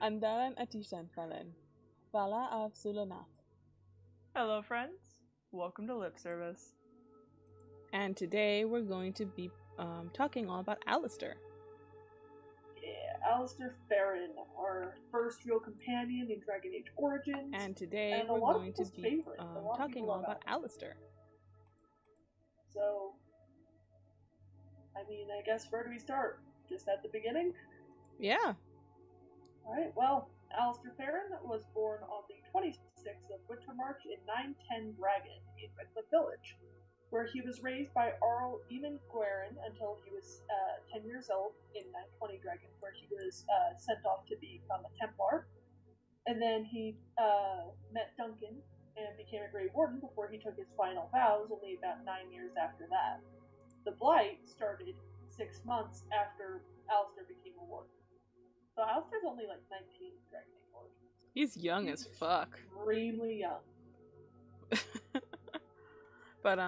Andaran Atishan Falen, Vala of Sul'anathe. Hello, friends. Welcome to Lip Service. And today we're going to be talking all about Alistair. Yeah, Alistair Theirin, our first real companion in Dragon Age Origins. And today we're going to be talking all about Alistair. So, I guess where do we start? Just at the beginning? Yeah. Alright, well, Alistair Theirin was born on the 26th of Winter March in 910 Dragon in Redcliffe Village, where he was raised by Arl Eamon Gweren until he was 10 years old in 920 Dragon, where he was sent off to become a Templar. And then he met Duncan and became a Grey Warden before he took his final vows, only about 9 years after that. The Blight started 6 months after Alistair became a Warden. So Alistair's only like 19 in Dragon Age Origins. He's young as fuck. Extremely young. But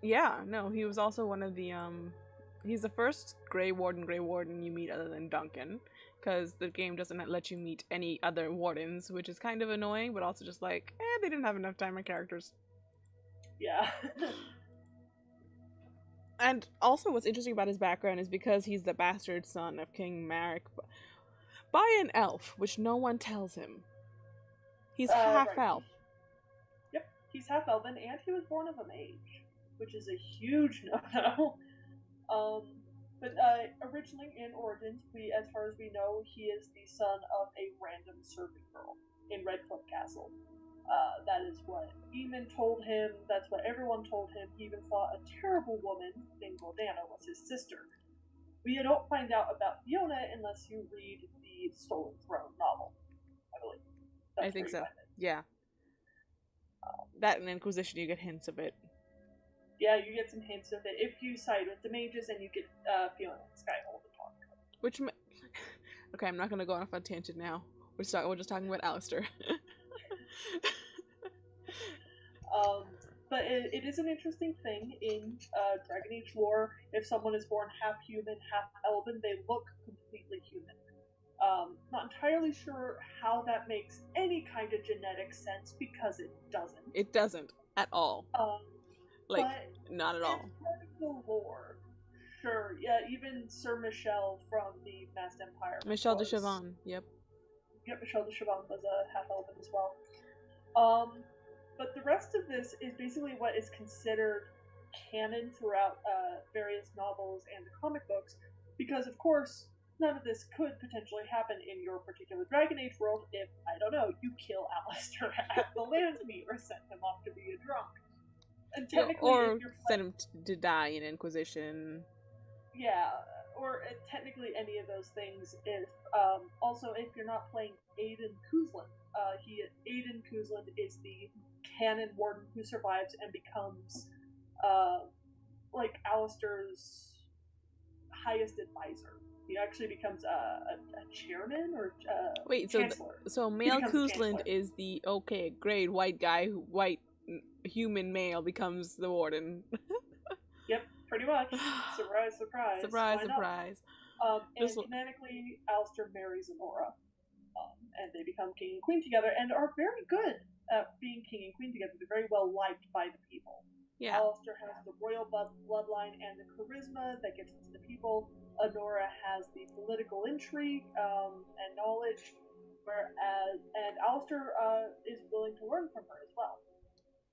yeah, no, he was also one of the he's the first Grey Warden you meet other than Duncan, because the game doesn't let you meet any other wardens, which is kind of annoying, but also just like, they didn't have enough time and characters. Yeah. And also what's interesting about his background is because he's the bastard son of King Marek by an elf, which no one tells him. He's half elf. Yep, he's half elven, and he was born of a mage, which is a huge no-no. But originally in Origins, as far as we know, he is the son of a random servant girl in Redcliffe Castle. That is what Eamon told him, that's what everyone told him. He even thought a terrible woman named Gordana was his sister. We don't find out about Fiona unless you read the Stolen Throne novel, I believe. I think so, yeah. That and Inquisition, you get hints of it. Yeah, you get some hints of it. If you side with the mages, and you get Fiona and Skyhold to talk. Which, okay, I'm not gonna go off on a tangent now. We're just talking about Alistair. But it is an interesting thing in Dragon Age lore. If someone is born half human, half elven, they look completely human. Not entirely sure how that makes any kind of genetic sense, because it doesn't. It doesn't at all. Not at all. The lore. Sure, yeah, even Sir Michel from the Masked Empire. Michel de Chavannes, yep. Yep, Michel de Chavannes was a half-elven as well. But the rest of this is basically what is considered canon throughout various novels and the comic books, because, of course, none of this could potentially happen in your particular Dragon Age world if, I don't know, you kill Alistair at the Landsmeet or send him off to be a drunk. And technically, or send him to die in Inquisition. Yeah, or technically any of those things. If also, if you're not playing Aiden Kuzlin, Aiden Kuzlin is the canon warden who survives and becomes like Alistair's highest advisor. He actually becomes a chairman or chancellor. So male Kuzlin is the great white guy white human male becomes the warden. Yep, pretty much. Surprise, surprise. Surprise, surprise. And canonically, Alistair marries Honora, and they become king and queen together, and are very good at being king and queen together. They're very well liked by the people. Yeah. Alistair has the royal bloodline and the charisma that gets to the people. Honora has the political intrigue and knowledge, and Alistair is willing to learn from her as well.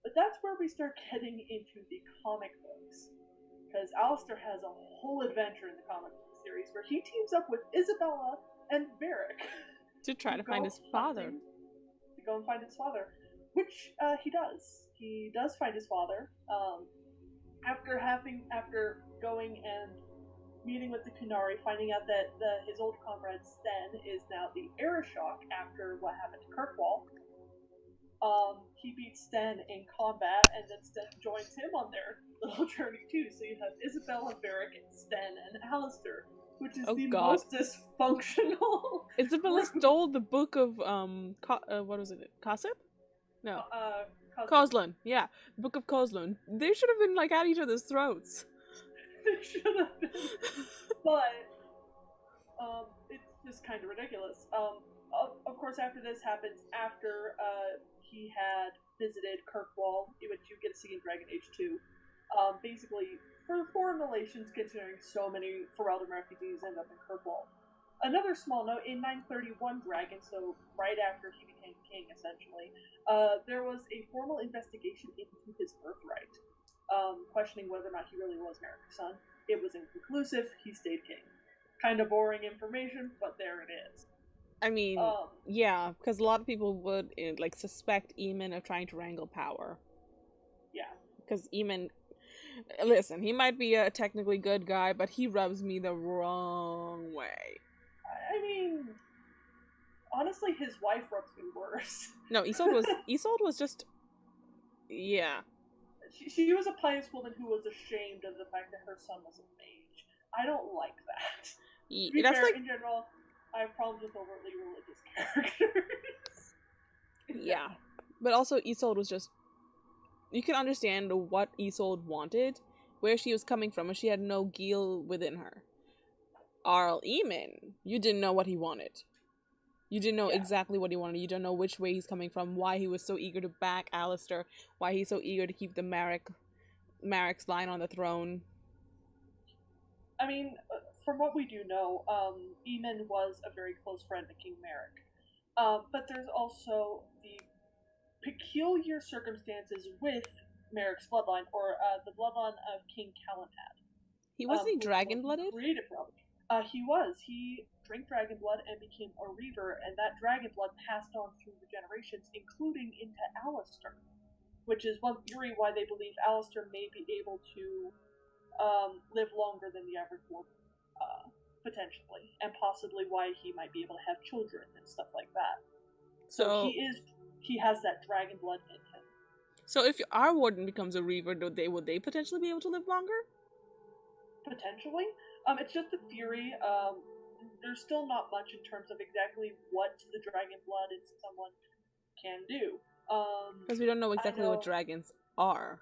But that's where we start getting into the comic books, because Alistair has a whole adventure in the comic book series where he teams up with Isabella and Varric to try to find his father. To go and find his father, which he does. He does find his father after going and meeting with the Kunari, finding out that his old comrade Sten is now the Arishok after what happened to Kirkwall. He beats Sten in combat, and then Sten joins him on their little journey too. So you have Isabella, Varric, and Sten, and Alistair, which is most dysfunctional. Isabella stole the book of what was it? Kossip? No. Coslin. Yeah, the book of Coslin. They should have been like at each other's throats. They should have been, but it's just kind of ridiculous. Of course, after this happens, after he had visited Kirkwall, which you get to see in Dragon Age 2, basically, for foreign relations, considering so many Ferelden refugees end up in Kirkwall. Another small note, in 931 Dragon, so right after he became king, essentially, there was a formal investigation into his birthright, questioning whether or not he really was Merrick's son. It was inconclusive, he stayed king. Kind of boring information, but there it is. I mean, yeah, because a lot of people would like suspect Eamon of trying to wrangle power. Yeah. Because Eamon, listen, he might be a technically good guy, but he rubs me the wrong way. I mean, honestly, his wife rubs me worse. No, Isolde was just, yeah. She was a pious woman who was ashamed of the fact that her son was a mage. I don't like that. To be fair, in general, I have problems with overtly religious characters. Yeah. But also, Isolde was just... You can understand what Isolde wanted, where she was coming from, and she had no guile within her. Arl Eamon, you didn't know what he wanted. You didn't know exactly what he wanted. You don't know which way he's coming from, why he was so eager to back Alistair, why he's so eager to keep the Marik's line on the throne. I mean, from what we do know, Eamon was a very close friend to King Maric. But there's also the peculiar circumstances with Maric's bloodline, or the bloodline of King Calenhad. He wasn't dragon-blooded? He was. He drank dragon blood and became a reaver, and that dragon blood passed on through the generations, including into Alistair. Which is one theory why they believe Alistair may be able to live longer than the average woman, potentially, and possibly why he might be able to have children and stuff like that. So he has that dragon blood in him. So if our warden becomes a reaver, would they potentially be able to live longer? Potentially. It's just a theory. There's still not much in terms of exactly what the dragon blood in someone can do. Because we don't know exactly what dragons are.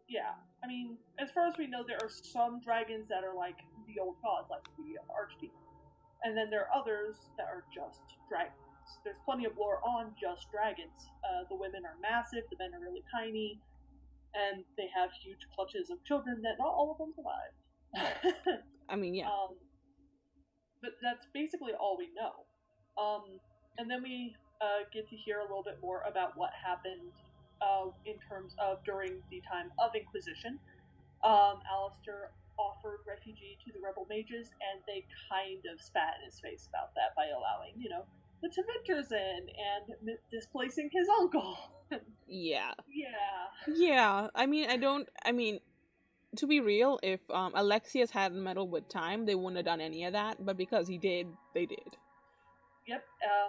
Yeah. I mean, as far as we know, there are some dragons that are like the old gods, like the archdemon. And then there are others that are just dragons. There's plenty of lore on just dragons. The women are massive, the men are really tiny, and they have huge clutches of children that not all of them survive. I mean, yeah. But that's basically all we know. And then we get to hear a little bit more about what happened in terms of during the time of Inquisition. Alistair offered refugee to the rebel mages, and they kind of spat in his face about that by allowing, the Tevinters in and displacing his uncle. Yeah. Yeah. Yeah. I mean, to be real, if Alexius hadn't meddled with time, they wouldn't have done any of that, but because he did, they did. Yep,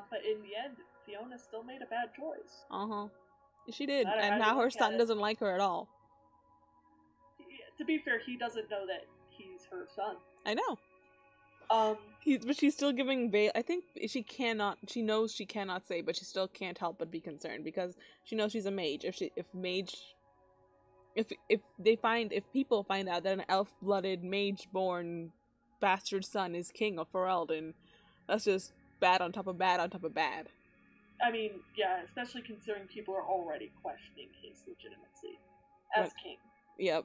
but in the end, Fiona still made a bad choice. Uh-huh. She did, and now her son doesn't like her at all. To be fair, he doesn't know that he's her son. I know. But she's still giving bail. I think she knows she cannot say, but she still can't help but be concerned, because she knows she's a mage. If people find out that an elf-blooded, mage-born bastard son is king of Ferelden, that's just bad on top of bad on top of bad. I mean, yeah, especially considering people are already questioning his legitimacy as king. Yep.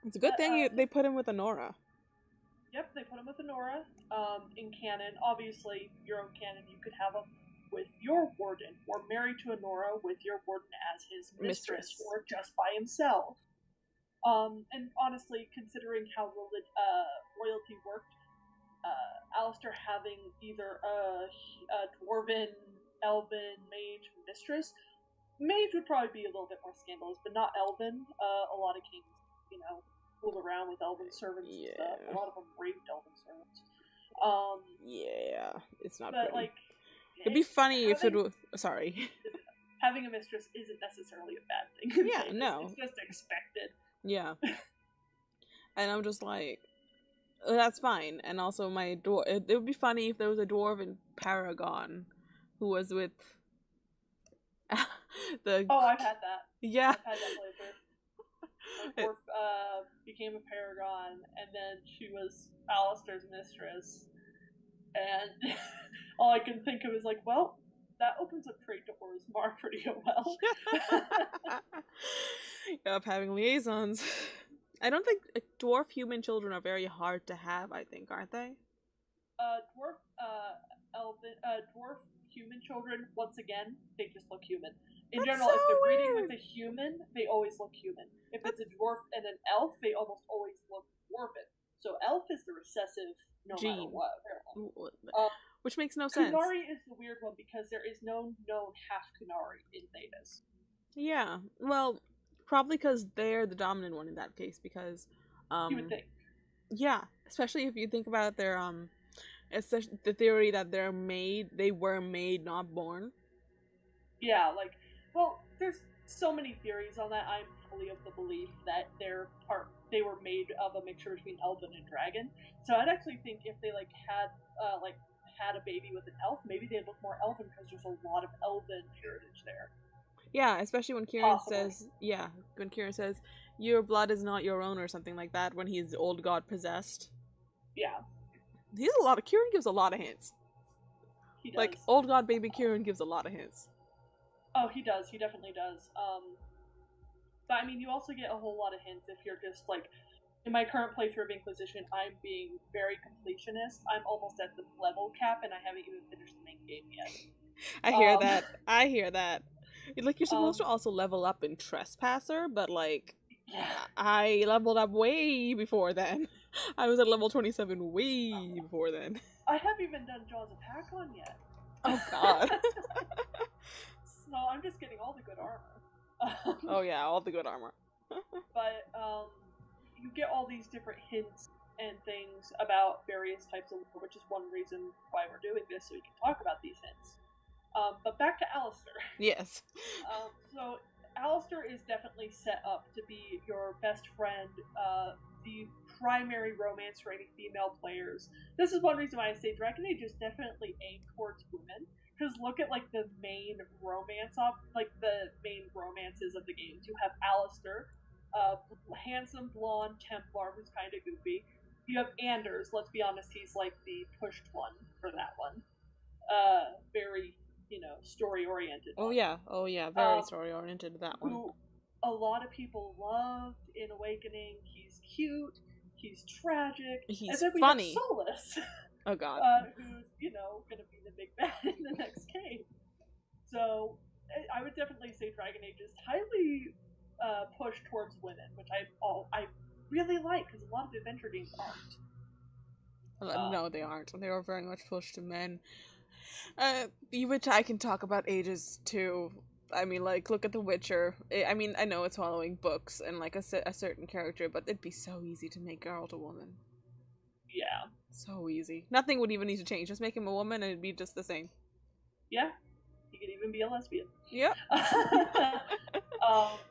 It's a good thing they put him with Honora. Yep, they put him with Honora. In canon, obviously, your own canon, you could have him with your warden, or married to Honora with your warden as his mistress. Or just by himself. And honestly, considering how royalty worked, Alistair having either a dwarven, elven, mage mistress, mage would probably be a little bit more scandalous, but not elven. A lot of kings, fooled around with elven servants and stuff. A lot of them raped elven servants. Yeah, it's not but pretty. It'd be funny if it was... Sorry. Having a mistress isn't necessarily a bad thing. Yeah, no. It's just expected. Yeah. And I'm just like, that's fine. And also it would be funny if there was a dwarven paragon who was with the... Oh, I've had that. Yeah. I've had that flavor. A dwarf became a paragon, and then she was Alistair's mistress. And all I can think of is like, well, that opens up trade to Orzammar pretty well. Yep, having liaisons. I don't think dwarf human children are very hard to have, I think, aren't they? Dwarf human children, once again, they just look human. In That's general, so if they're breeding weird. with a human, they always look human. If it's a dwarf and an elf, they almost always look dwarven. So elf is the recessive no matter Gene. what, apparently. Which makes no sense. Kunari is the weird one because there is no known half Kunari in Thedas. Yeah, well, probably because they're the dominant one in that case, because You would think. yeah, especially if you think about their especially the theory that they were made, not born. Yeah, like, well, there's so many theories on that. I'm fully of the belief that they were made of a mixture between elven and dragon. So I'd actually think if they had a baby with an elf, maybe they'd look more elven because there's a lot of elven heritage there. Yeah, especially when Kieran says, your blood is not your own or something like that when he's old god possessed. Yeah. Kieran gives a lot of hints. He does. Like, old god baby Kieran gives a lot of hints. Oh, he does. He definitely does. But I mean, you also get a whole lot of hints if you're just like, in my current playthrough of Inquisition, I'm being very completionist. I'm almost at the level cap, and I haven't even finished the main game yet. I hear that. Like, you're supposed to also level up in Trespasser, but like, yeah. I leveled up way before then. I was at level 27 way before then. I haven't even done Jaws of Hakon yet. Oh god. So I'm just getting all the good armor. Oh yeah, all the good armor. But you get all these different hints and things about various types of lore, which is one reason why we're doing this, so we can talk about these hints. But back to Alistair. Yes. So Alistair is definitely set up to be your best friend, the primary romance for any female players. This is one reason why I say Dragon Age is definitely aimed towards women. Because look at like the main romances of the games. You have Alistair, handsome blonde Templar who's kind of goofy. You have Anders. Let's be honest, he's like the pushed one for that one. Very story oriented. Oh yeah, very story oriented. That one. Who a lot of people loved in Awakening. He's cute. He's tragic. He's and then we funny. have Solus. Oh god. Who's gonna be the big bad in the next game. So I would definitely say Dragon Age is highly pushed towards women, which I really like because a lot of adventure games aren't. No, they aren't. They are very much pushed to men. Which I can talk about ages too. I mean, like, look at The Witcher. I mean, I know it's following books and like a certain character, but it'd be so easy to make girl to woman. Yeah. So easy. Nothing would even need to change. Just make him a woman and it'd be just the same. Yeah. He could even be a lesbian. Yep.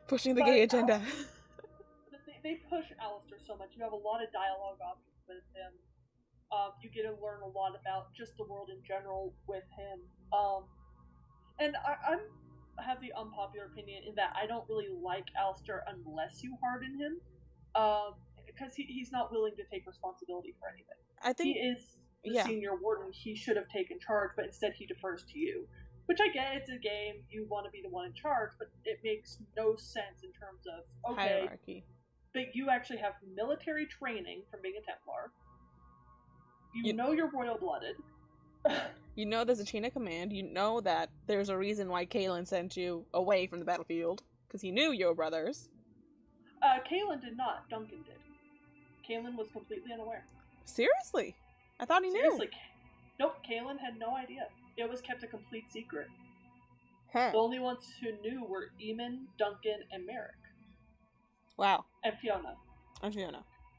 Pushing the gay agenda. They push Alistair so much. You have a lot of dialogue options with him. You get to learn a lot about just the world in general with him. And I have the unpopular opinion in that I don't really like Alistair unless you harden him. Because he's not willing to take responsibility for anything. I think he is the senior warden. He should have taken charge, but instead he defers to you. Which I get, it's a game, you want to be the one in charge, but it makes no sense in terms of, okay, hierarchy. But you actually have military training from being a Templar. You know you're royal-blooded. You know there's a chain of command. You know that there's a reason why Kaelin sent you away from the battlefield. Because he knew you were brothers. Kaelin did not. Duncan did. Kaelin was completely unaware. Seriously? I thought he knew. Nope, Kaelin had no idea. It was kept a complete secret. Huh. The only ones who knew were Eamon, Duncan, and Merrick. Wow. And Fiona.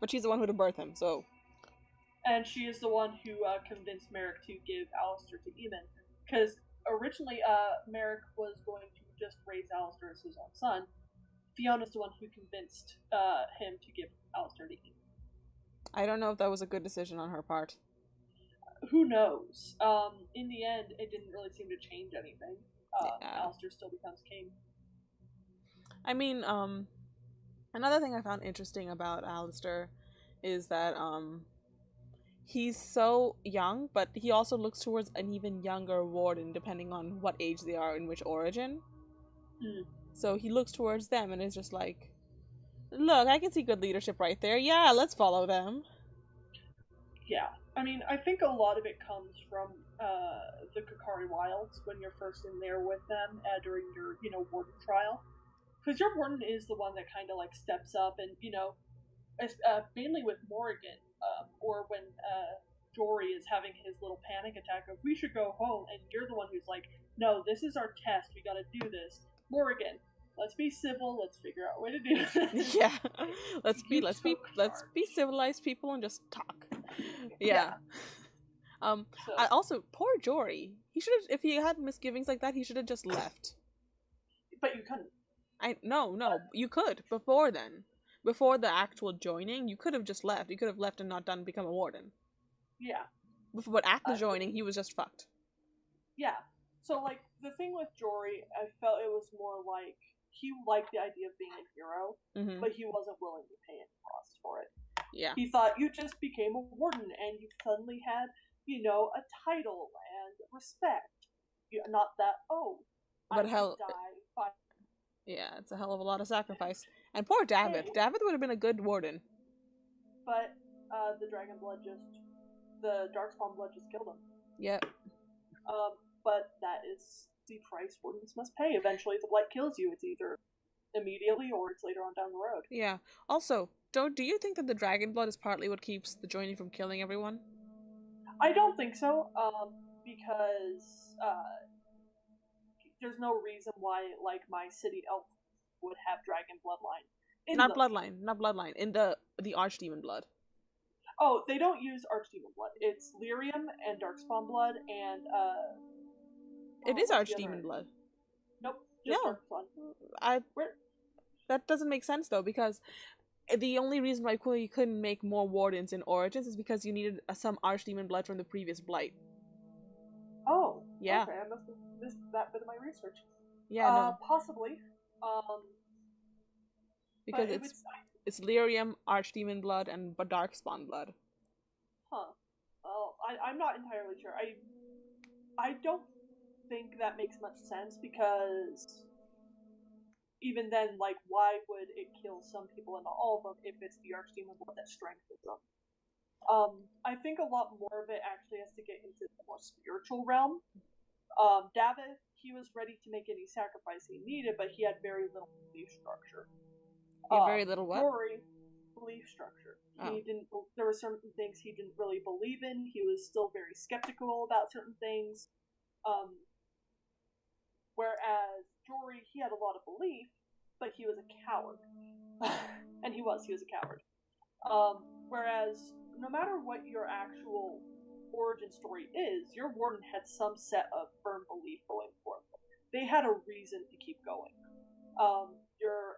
But she's the one who to birth him, so... And she is the one who convinced Merrick to give Alistair to Eamon. Because originally, Merrick was going to just raise Alistair as his own son. Fiona's the one who convinced him to give Alistair to Eamon. I don't know if that was a good decision on her part. Who knows? In the end, it didn't really seem to change anything. Alistair still becomes king. I mean, another thing I found interesting about Alistair is that, he's so young, but he also looks towards an even younger warden, depending on what age they are in which origin. Mm. So he looks towards them and is just like, look, I can see good leadership right there. Yeah, let's follow them. Yeah. I mean, I think a lot of it comes from the Kakari Wilds when you're first in there with them during your, warden trial. Because your warden is the one that kind of like steps up and, mainly with Morrigan, or when Jory is having his little panic attack of we should go home, and you're the one who's like, no, this is our test, we gotta do this. Morrigan, let's be civil, let's figure out a way to do this. Yeah. let's be civilized people and just talk. Yeah. So, I also, poor Jory. He should have, if he had misgivings like that, he should have just left. but you couldn't. No, you could before then. Before the actual joining, you could have just left. You could have left and not become a warden. Yeah. But at the joining, he was just fucked. Yeah. So, like, the thing with Jory, I felt it was more like he liked the idea of being a hero, but he wasn't willing to pay any cost for it. Yeah. He thought you just became a warden and you suddenly had, a title and respect. Not that, but I hell, die. Yeah, it's a hell of a lot of sacrifice. And poor David. Hey. David would have been a good warden. But the dragon blood the darkspawn blood just killed him. Yep. But that is the price wardens must pay. Eventually, the blight kills you. It's either immediately or it's later on down the road. Yeah. Also, do you think that the dragon blood is partly what keeps the joining from killing everyone? I don't think so. Because there's no reason why, like, my city elf would have dragon bloodline. Not bloodline. In the archdemon blood. Oh, they don't use archdemon blood. It's lyrium and darkspawn blood and It is archdemon blood. Nope, just darkspawn. That doesn't make sense though, because the only reason why you couldn't make more wardens in Origins is because you needed some archdemon blood from the previous blight. Oh, yeah. Okay, I must have missed that bit of my research. Yeah, no. Possibly. Because it's lyrium, archdemon blood, and darkspawn blood. Huh. Well, I'm not entirely sure. I don't think that makes much sense, because even then, like, why would it kill some people and not all of them if it's the archdemon blood that strengthens them? I think a lot more of it actually has to get into the more spiritual realm. David, he was ready to make any sacrifice he needed, but he had very little belief structure. Very little what? Belief structure. Oh. There were certain things he didn't really believe in. He was still very skeptical about certain things. Whereas Jory, he had a lot of belief, but he was a coward. And he was a coward. Whereas no matter what your actual origin story is, your warden had some set of firm belief going for them. They had a reason to keep going. Your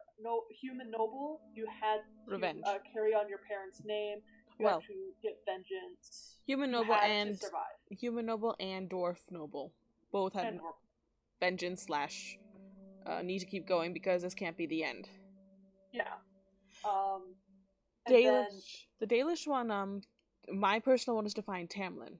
human noble, you had to carry on your parents' name. You had to get vengeance. Human noble and dwarf noble both had vengeance / need to keep going because this can't be the end. Yeah. The Dalish one, my personal one is to find Tamlin.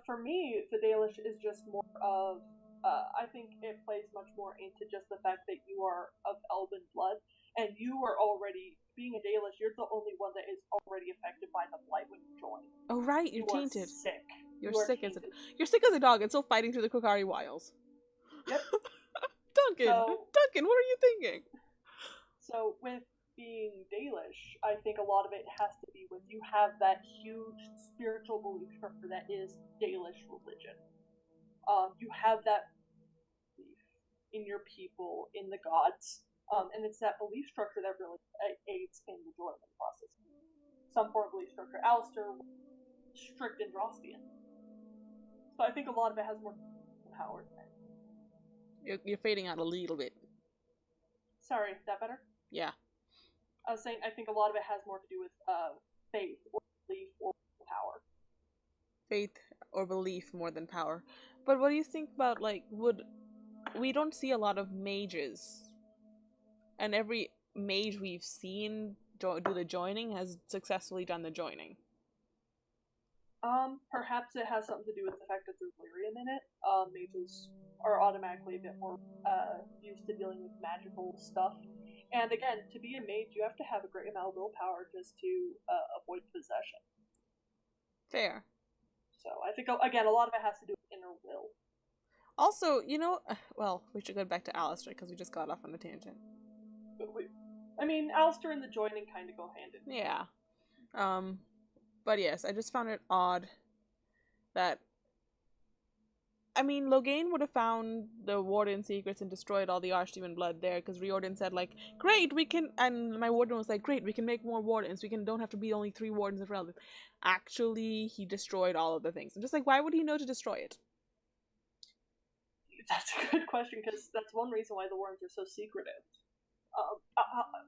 For me, the Dalish is just more of, I think it plays much more into just the fact that you are of elven blood, and you are already, being a Dalish, you're the only one that is already affected by the blight when you join. Oh right, you're tainted. Sick. You're sick as a dog and still fighting through the Kokari Wilds. Yep. Duncan, what are you thinking? So with being Dalish, I think a lot of it has to be when you have that huge spiritual belief structure that is Dalish religion. You have that belief in your people, in the gods, and it's that belief structure that really aids in the joining process. Some form of belief structure. Alistair was strict Androstian. So I think a lot of it has more power than it. You're fading out a little bit. Sorry, is that better? Yeah. I was saying I think a lot of it has more to do with faith or belief or power. Faith or belief more than power. But what do you think about, like, we don't see a lot of mages, and every mage we've seen do the joining has successfully done the joining. Perhaps it has something to do with the fact that there's lyrium in it. Mages are automatically a bit more used to dealing with magical stuff. And again, to be a mage, you have to have a great amount of willpower just to avoid possession. Fair. So I think, again, a lot of it has to do with inner will. Also, you know, well, we should go back to Alistair because we just got off on a tangent. I mean, Alistair and the joining kind of go hand in hand. Yeah. But yes, I just found it odd that, I mean, Loghain would have found the Warden secrets and destroyed all the Archdemon blood there, because Riordan said, like, great, we can, and my Warden was like, great, we can make more Wardens, don't have to be only 3 Wardens of Ferleden. Actually, he destroyed all of the things. I'm just like, why would he know to destroy it? That's a good question, because that's one reason why the Wardens are so secretive.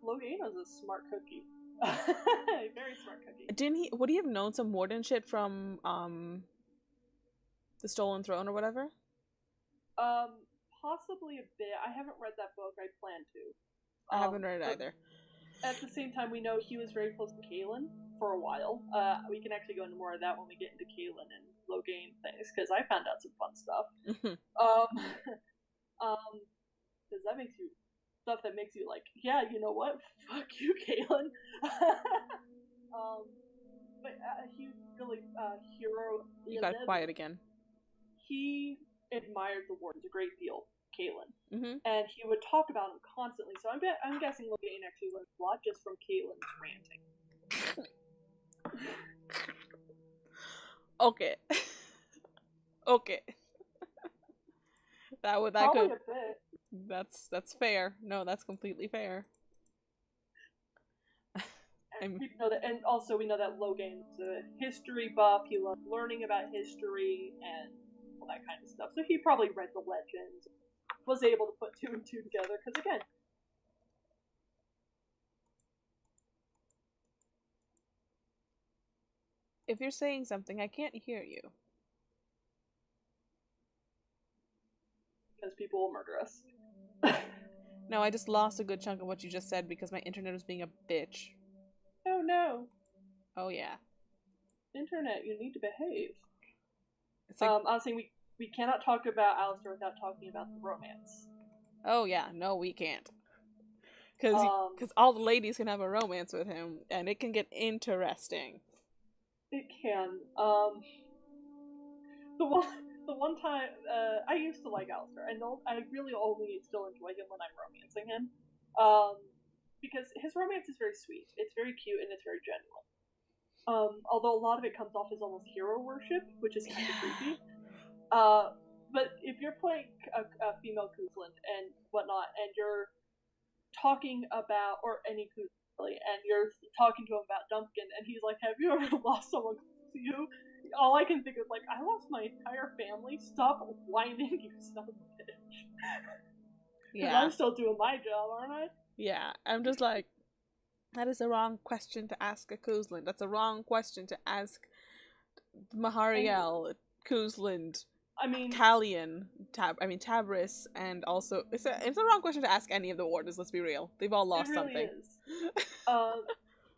Loghain was a smart cookie. A very smart cookie. Would he have known some Warden shit from, The Stolen Throne or whatever? Possibly a bit. I haven't read that book. I plan to. I haven't read it either. At the same time, we know he was very close to Kaelin for a while. We can actually go into more of that when we get into Kaelin and Loghain things, because I found out some fun stuff. Because that makes you stuff that makes you like, yeah, you know what? Fuck you, Kaelin. But he really hero. You got quiet again. He admired the Wardens a great deal, Kaelin, and he would talk about them constantly. So I'm guessing Loghain actually learned a lot just from Kaelin's ranting. Okay. Okay. that could. A bit. That's fair. No, that's completely fair. And we know that, and also we know that Loghain's a history buff. He loved learning about history and all that kind of stuff. So he probably read the legends, was able to put 2 and 2 together. Because again, if you're saying something, I can't hear you. Because people will murder us. No, I just lost a good chunk of what you just said because my internet was being a bitch. Oh no. Oh yeah. Internet, you need to behave. It's like, I was saying we cannot talk about Alistair without talking about the romance. Oh yeah, no, we can't. Because all the ladies can have a romance with him, and it can get interesting. It can. The one time, I used to like Alistair, and I really only still enjoy him when I'm romancing him. Because his romance is very sweet. It's very cute, and it's very genuine. Although a lot of it comes off as almost hero worship, which is kind of creepy. But if you're playing a female Kuzlin and whatnot, and you're talking about, or any Kuzlin really, and you're talking to him about Dumpkin, and he's like, have you ever lost someone close to you? All I can think is like, I lost my entire family. Stop whining, you son of a bitch. Yeah. I'm still doing my job, aren't I? Yeah, I'm just like, that is the wrong question to ask a Kuzlin. That's a wrong question to ask Mahariel, Kuzlin, Callian, Tabris, and also it's a wrong question to ask any of the Wardens. Let's be real; they've all lost something. It really is.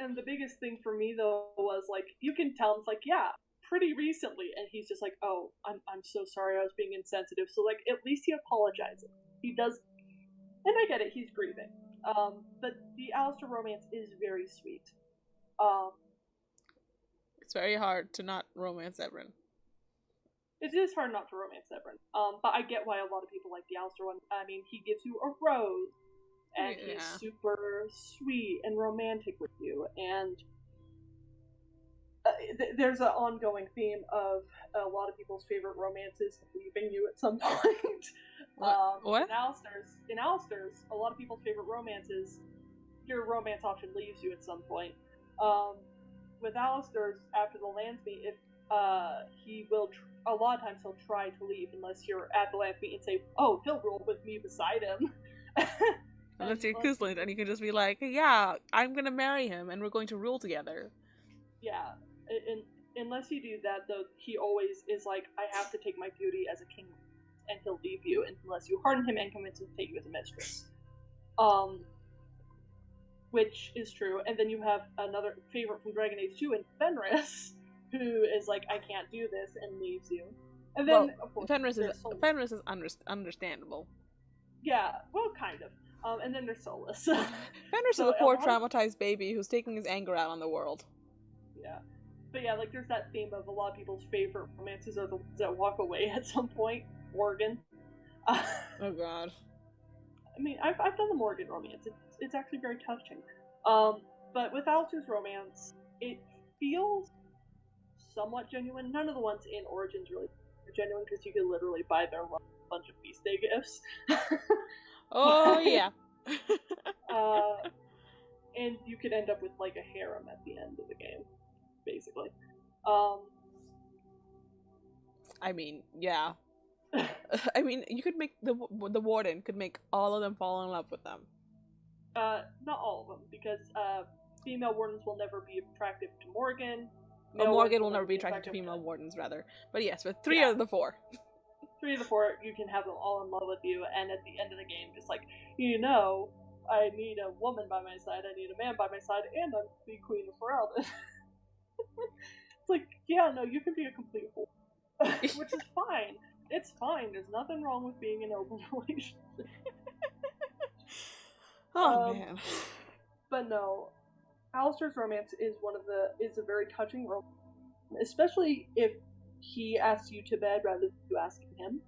And the biggest thing for me though was like, you can tell it's like, yeah, pretty recently, and he's just like, oh, I'm so sorry, I was being insensitive. So like, at least he apologizes. He does, and I get it. He's grieving. But the Alistair romance is very sweet. It's very hard to not romance Ebron. It is hard not to romance Ebron. But I get why a lot of people like the Alistair one. I mean, he gives you a rose, and he's super sweet and romantic with you, and there's an ongoing theme of a lot of people's favorite romances leaving you at some point. What? In Alistair's, a lot of people's favorite romances, your romance option leaves you at some point. With Alistair's, after the lands meet, if he will, a lot of times he'll try to leave unless you're at the lands meet and say, "Oh, he'll roll with me beside him." Unless you're Kuzlin, and you can just be like, "Yeah, I'm gonna marry him, and we're going to rule together." Yeah, unless you do that, though, he always is like, "I have to take my beauty as a king." And he'll leave you unless you harden him and convince him to take you as a mistress. Which is true. And then you have another favorite from Dragon Age 2 in Fenris, who is like, I can't do this, and leaves you. And then, of course, Fenris is understandable. Yeah, well, kind of. And then there's Solus. Fenris is a poor traumatized baby who's taking his anger out on the world. Yeah. But yeah, like, there's that theme of a lot of people's favorite romances are the ones that walk away at some point. Morgan. Oh god. I mean, I've done the Morgan romance. It's actually very touching. But with Alistair's romance, it feels somewhat genuine. None of the ones in Origins really are genuine, because you could literally buy their bunch of feast day gifts. Oh yeah. And you could end up with like a harem at the end of the game, basically. I mean, yeah. I mean, you could make the warden could make all of them fall in love with them. Not all of them, because female wardens will never be attractive to Morgan. Morgan will never be attracted to female wardens, rather. But yes, with 3 of the 4. 3 of the 4, you can have them all in love with you, and at the end of the game, just like, you know, I need a woman by my side, I need a man by my side, and I'm the Queen of Ferleden. It's like, yeah, no, you can be a complete fool. Which is fine. It's fine. There's nothing wrong with being in an open relationship. Oh, man. But no, Alistair's romance is a very touching romance, especially if he asks you to bed rather than you asking him.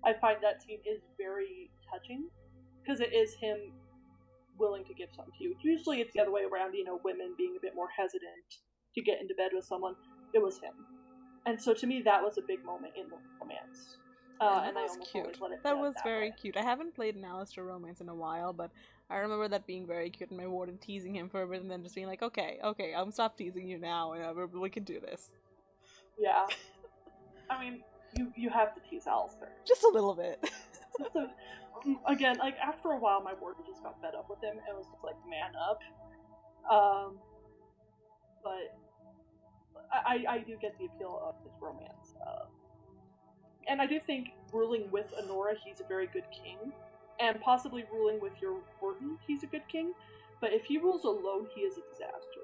I find that scene is very touching, because it is him willing to give something to you. Usually it's the other way around, you know, women being a bit more hesitant to get into bed with someone. It was him. And so to me, that was a big moment in the romance. And that was cute. That was very cute. I haven't played an Alistair romance in a while, but I remember that being very cute, and my warden teasing him for a bit, and then just being like, okay, I'll stop teasing you now, and we can do this. Yeah. I mean, you have to tease Alistair. Just a little bit. Again, like, after a while, my warden just got fed up with him, and was just like, man up. But I do get the appeal of his romance. And I do think ruling with Honora, he's a very good king. And possibly ruling with your warden, he's a good king. But if he rules alone, he is a disaster.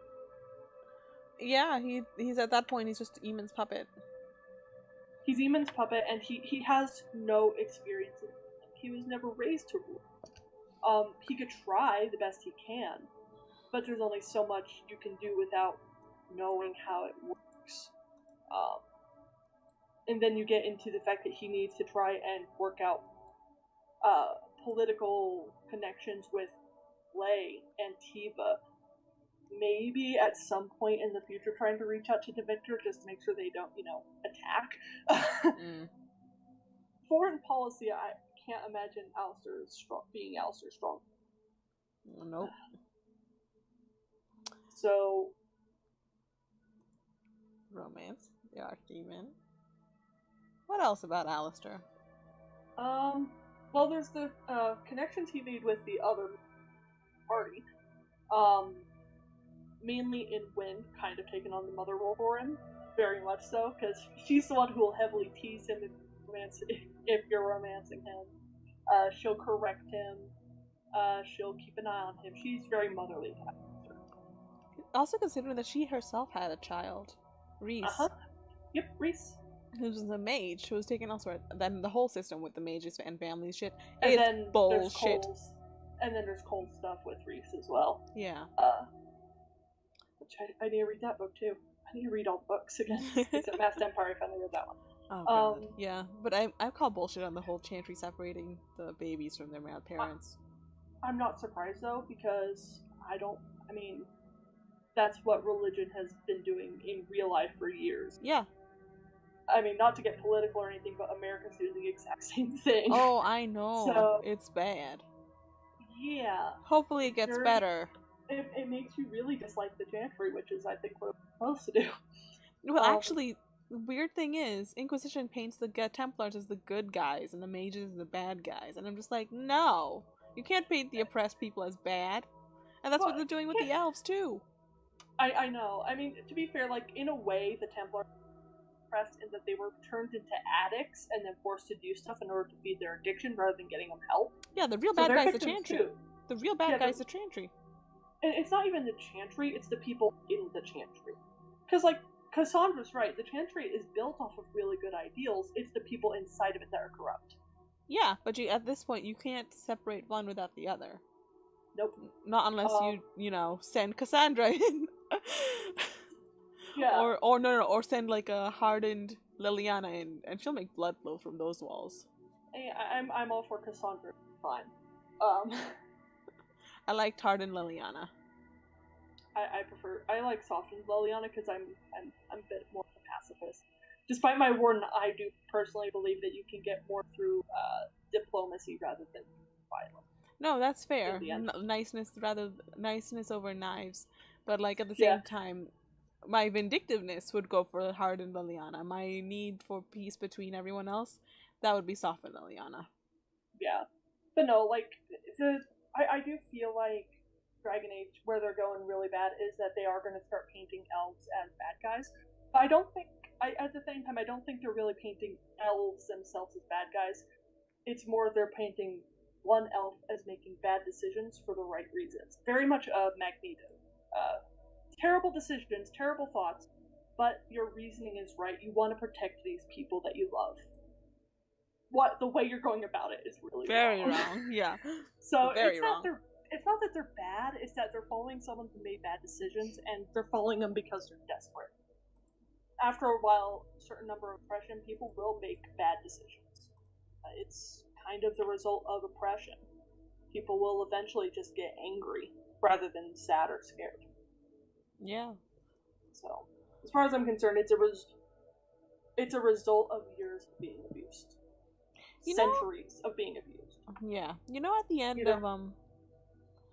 Yeah, he's at that point, he's just Eamon's puppet. He's Eamon's puppet, and he has no experience. He was never raised to rule. He could try the best he can, but there's only so much you can do without knowing how it works. And then you get into the fact that he needs to try and work out political connections with Lay and Tiva. Maybe at some point in the future trying to reach out to Victor just to make sure they don't, attack. Foreign policy, I can't imagine being Alistair strong. Nope. So... romance, the Archdemon. What else about Alistair? Well, there's the connections he made with the other party. Mainly in Wind, kind of taking on the mother role for him. Very much so, because she's the one who will heavily tease him if you're romancing him. She'll correct him. She'll keep an eye on him. She's very motherly. Also considering that she herself had a child. Reese. Yep, Reese. Who was a mage, who was taken elsewhere. Then the whole system with the mages and family shit and is then bullshit. And then there's Cole's stuff with Reese as well. Yeah. Which I need to read that book too. I need to read all the books again. Except Mass Empire, I finally read that one. Oh god. Yeah, but I call bullshit on the whole Chantry separating the babies from their male parents. I'm not surprised though, because that's what religion has been doing in real life for years. Yeah. I mean, not to get political or anything, but America's doing the exact same thing. Oh, I know. So, it's bad. Yeah. Hopefully it gets better. It makes you really dislike the Chantry, which is, I think, what we're supposed to do. Well, actually, the weird thing is, Inquisition paints the Templars as the good guys, and the mages as the bad guys. And I'm just like, no! You can't paint the oppressed people as bad. And that's what they're doing with the elves, too. I know. I mean, to be fair, like, in a way, the Templars oppressed in that they were turned into addicts and then forced to do stuff in order to feed their addiction rather than getting them help. Yeah, the real bad guy's the Chantry. Too. The real bad guy's the Chantry. And it's not even the Chantry, it's the people in the Chantry. Because, like, Cassandra's right. The Chantry is built off of really good ideals. It's the people inside of it that are corrupt. Yeah, but at this point, you can't separate one without the other. Nope. Not unless send Cassandra in. Yeah. Or send like a hardened Liliana in, and she'll make blood flow from those walls. I'm all for Cassandra. Fine. I liked hardened Liliana. I like softened Liliana because I'm a bit more of a pacifist. Despite my warden, I do personally believe that you can get more through diplomacy rather than violence. No, that's fair. Niceness over knives. But like at the same time, my vindictiveness would go for hardened Liliana. My need for peace between everyone else, that would be softened Liliana. Yeah, but no, like I do feel like Dragon Age, where they're going really bad, is that they are going to start painting elves as bad guys. But I don't think, at the same time, I don't think they're really painting elves themselves as bad guys. It's more they're painting one elf as making bad decisions for the right reasons. Very much Magneto. Terrible decisions, terrible thoughts, but your reasoning is right. You want to protect these people that you love. The way you're going about it is really very wrong. Yeah. So it's not that they're bad, it's that they're following someone who made bad decisions, and they're following them because they're desperate. After a while, a certain number of oppression, people will make bad decisions. It's kind of the result of oppression. People will eventually just get angry rather than sad or scared. Yeah. So, as far as I'm concerned, it's a result of years of being abused. Centuries of being abused. Yeah. At the end of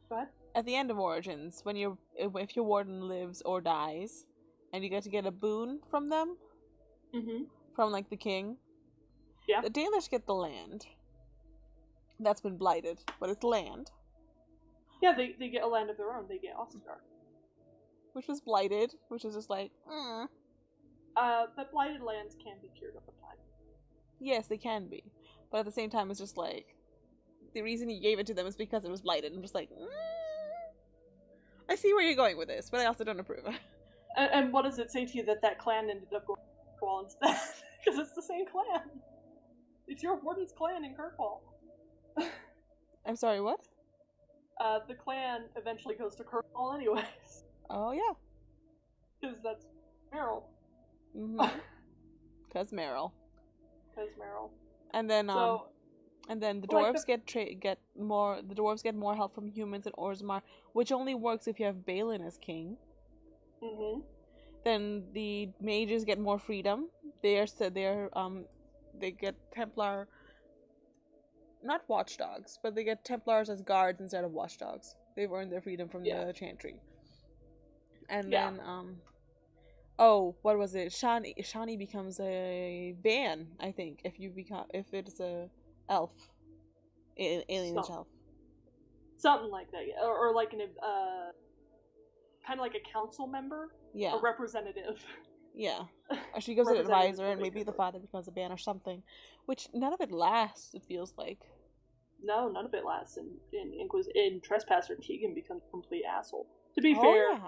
What? At the end of Origins, if your warden lives or dies, and you get a boon from them, from like the king, the Dalish get the land that's been blighted, but it's land. Yeah, they get a land of their own. They get Ostergard, which was blighted, which is just like, but blighted lands can be cured over time. Yes, they can be, but at the same time, it's just like the reason he gave it to them is because it was blighted. I'm just like, I see where you're going with this, but I also don't approve. And what does it say to you that clan ended up going to Kirkwall instead? Because it's the same clan. It's your warden's clan in Kirkwall. I'm sorry, what? The clan eventually goes to Kirkwall anyways. Oh, yeah. Because that's Meryl. Because Meryl. And then, the dwarves get more. The dwarves get more help from humans and Orzammar, which only works if you have Balin as king. Then the mages get more freedom. They get Templar, not watchdogs, but they get Templars as guards instead of watchdogs. They've earned their freedom from the Chantry. And then what was it? Shani becomes a ban, I think, if it's a elf, alien elf. Something like that, or like kind of like a council member, a representative. Yeah, or she gives an advisor, and maybe the father becomes a ban or something, which none of it lasts. It feels like. No, none of it lasts. In Trespasser, Tegan becomes a complete asshole. To be fair,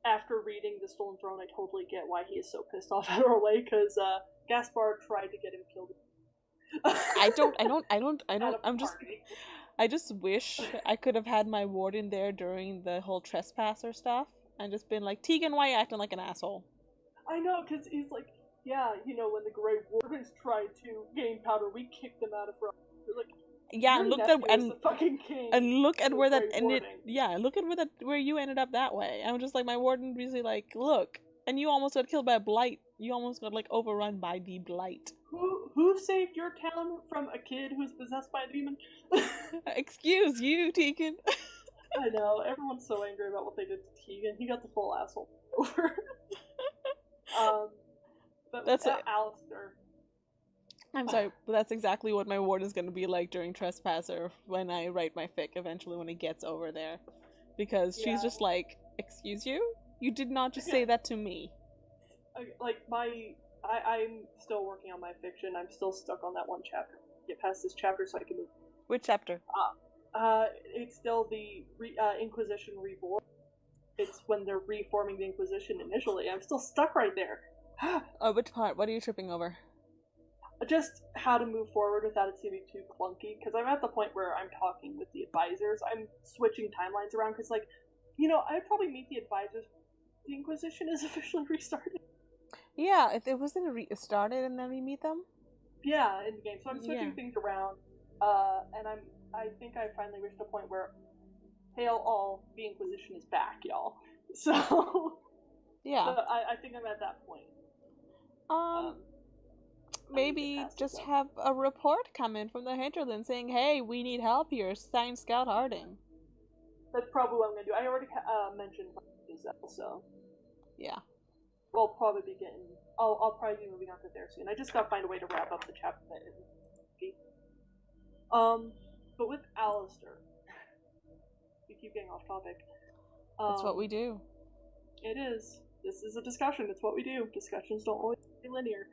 after reading The Stolen Throne, I totally get why he is so pissed off at Orlais, because Gaspard tried to get him killed. I just wish I could have had my warden there during the whole trespasser stuff and just been like, Tegan, why are you acting like an asshole? I know, because he's like, when the Grey Wardens tried to gain power, we kicked them out of Rome. Like, and look at where that ended. Yeah, look at where you ended up that way. I'm just like, my warden really like, look, and you almost got killed by a blight. You almost got like overrun by the blight. Who saved your town from a kid who's possessed by a demon? Excuse you, Tegan. I know, everyone's so angry about what they did to Tegan. He got the full asshole over. But that's Alistair. I'm sorry, but that's exactly what my ward is going to be like during Trespasser when I write my fic eventually when it gets over there. Because she's just like, excuse you? You did not just say that to me. Like, I'm still working on my fiction. I'm still stuck on that one chapter. Get past this chapter so I can move. Which chapter? It's still the Inquisition Reborn. It's when they're reforming the Inquisition initially. I'm still stuck right there. Oh, which part? What are you tripping over? Just how to move forward without it seeming too clunky, because I'm at the point where I'm talking with the advisors. I'm switching timelines around, because, like, I'd probably meet the advisors. The Inquisition is officially restarted. Yeah, it wasn't started and then we meet them? Yeah, in the game. So I'm switching things around, and I think I finally reached a point where, hail all, the Inquisition is back, y'all. So, yeah. so I think I'm at that point. Maybe just have a report come in from the hinterland saying, hey, we need help here, sign Scout Harding. That's probably what I'm going to do. I already mentioned Giselle, so... Yeah. We'll probably be getting... I'll probably be moving on to there soon. I just gotta find a way to wrap up the chapter that isn't... But with Alistair... We keep getting off topic. That's what we do. It is. This is a discussion. It's what we do. Discussions don't always be linear.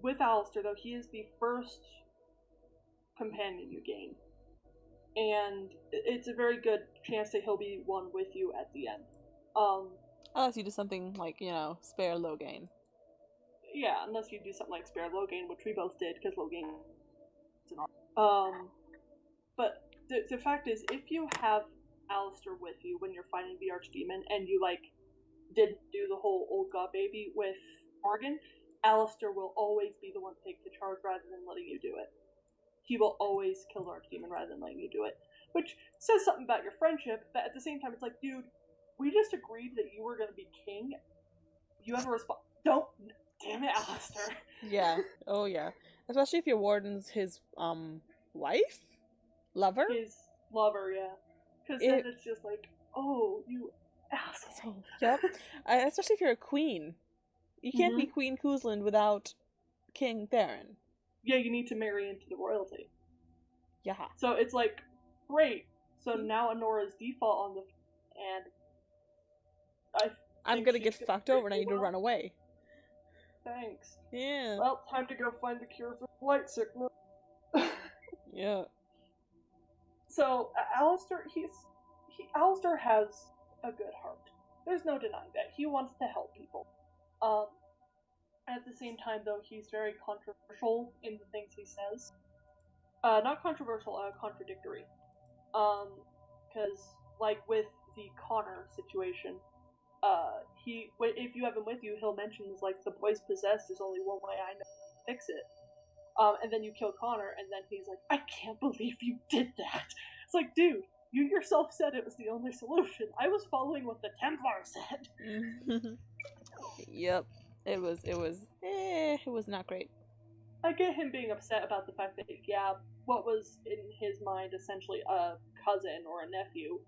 With Alistair, though, he is the first companion you gain. And it's a very good chance that he'll be one with you at the end. Unless you do something like, spare Logain. Yeah, unless you do something like spare Logain, which we both did, because Logain is an but the fact is, if you have Alistair with you when you're fighting the Archdemon, and you, did do the whole old god baby with Morgan, Alistair will always be the one to take the charge rather than letting you do it. He will always kill the Archdemon rather than letting you do it. Which says something about your friendship, but at the same time, it's like, dude, we just agreed that you were going to be king. You have a response. Don't. Damn it, Alistair. Yeah. Oh, yeah. Especially if your warden's his, wife? Lover? His lover, yeah. Because then it's just like, oh, you asshole. Yep. Especially if you're a queen. You can't be Queen Kuzland without King Theirin. Yeah, you need to marry into the royalty. Yeah. So it's like, great. So now Anora's default on the... And I'm gonna get fucked over and I need to run away. Thanks. Yeah. Well, time to go find the cure for flight sickness. Yeah. So, Alistair, Alistair has a good heart. There's no denying that. He wants to help people. At the same time, though, he's very controversial in the things he says. Not controversial, contradictory. Because, with the Connor situation, if you have him with you, he'll mention, the boy's possessed, there's only one way I know to fix it. And then you kill Connor, and then he's like, I can't believe you did that! It's like, dude, you yourself said it was the only solution. I was following what the Templar said. Yep. It was not great. I get him being upset about the fact that, what was in his mind essentially a cousin or a nephew,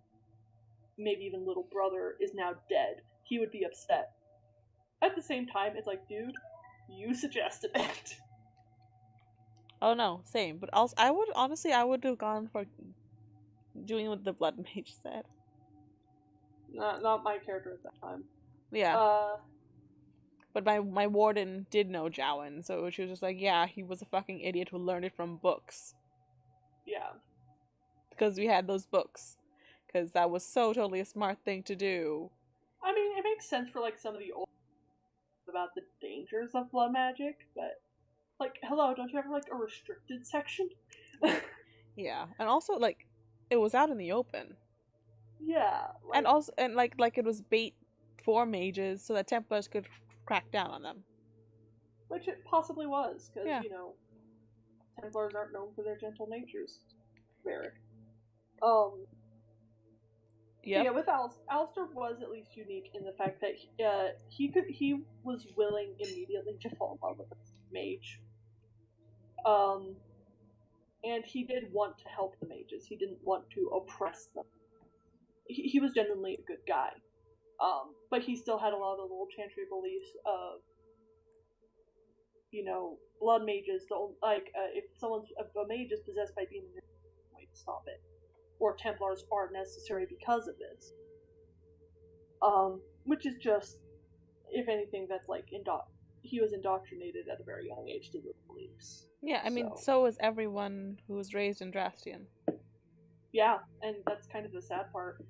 maybe even little brother, is now dead. He would be upset. At the same time, it's like, dude, you suggested it. Oh no, same. But also, I would have gone for doing what the Blood Mage said. Not my character at that time. Yeah. But my warden did know Jowan, so she was just like, yeah, he was a fucking idiot who learned it from books. Yeah. Because we had those books. Because that was so totally a smart thing to do. I mean, it makes sense for, some of the old about the dangers of blood magic, but, hello, don't you have, a restricted section? Yeah. And also, it was out in the open. Yeah. And also, it was bait for mages so that Templars could crack down on them. Which it possibly was, because, Templars aren't known for their gentle natures. Varric. Yep. Yeah, with Alistair was at least unique in the fact that he was willing immediately to fall in love with a mage. And he did want to help the mages. He didn't want to oppress them. He was genuinely a good guy. But he still had a lot of the little chantry beliefs of, blood mages don't, if a mage is possessed by demons, there's no way to stop it. Or Templars are necessary because of this. Which is just, if anything, that's he was indoctrinated at a very young age to those beliefs. Yeah, I mean, so was everyone who was raised in Drastian. Yeah, and that's kind of the sad part.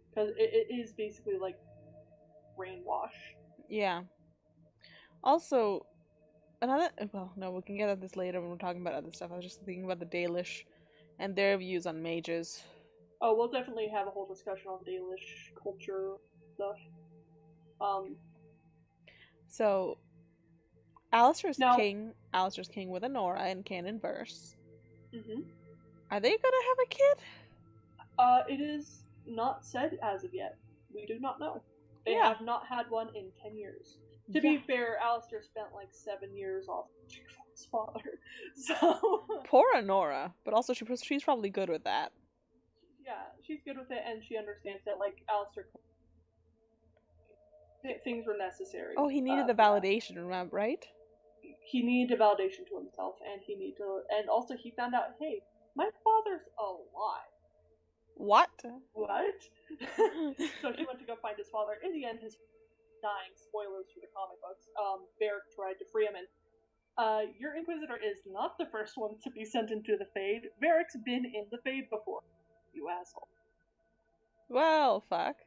Because it is basically like brainwash. Yeah. Also, another. Well, no, we can get at this later when we're talking about other stuff. I was just thinking about the Dalish and their views on mages. Oh, we'll definitely have a whole discussion on Dalish culture stuff. So, Alistair's Now, king. Alistair's king with Anora in canon verse. mm-hmm. Are they gonna have a kid? It is not said as of yet. We do not know. They Yeah. have not had one in 10 years. To be fair, Alistair spent like 7 years off his father. So Poor Anora, but also she's probably good with that. yeah, she's good with it, and she understands that like Alistair, things were necessary. Oh, he needed the validation, remember, right? He needed a validation to himself, and and also he found out, hey, my father's alive. What? So he went to go find his father. In the end, his dying. Spoilers for the comic books. Beric tried to free him, and your Inquisitor is not the first one to be sent into the Fade. Beric's been in the Fade before. You asshole. Well, fuck.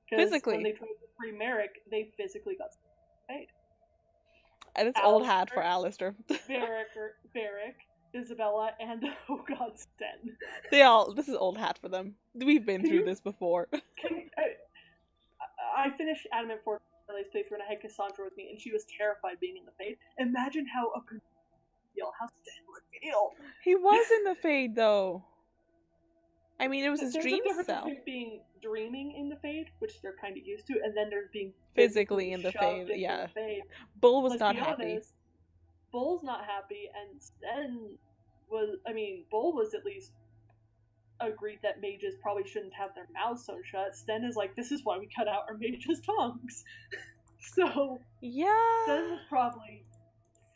Physically. When they tried to free Merrick, they physically got Fade. And it's old hat for Alistair. Beric, Isabella, and oh god, Sten. This is old hat for them. We've been through this before. I finished Adamant Fortnight's playthrough and I had Cassandra with me, and she was terrified being in the Fade. Imagine how Sten would feel. He was in the Fade, though. I mean, it was his dream self. self. There's being dreaming in the Fade, which they're kind of used to, and then there's being physically in the Fade. Yeah. The Fade. Bull was not happy. Bull's not happy, and Sten was. I mean, Bull was at least agreed that mages probably shouldn't have their mouths sewn shut. Sten is like, this is why we cut out our mages' tongues. So yeah, Sten was probably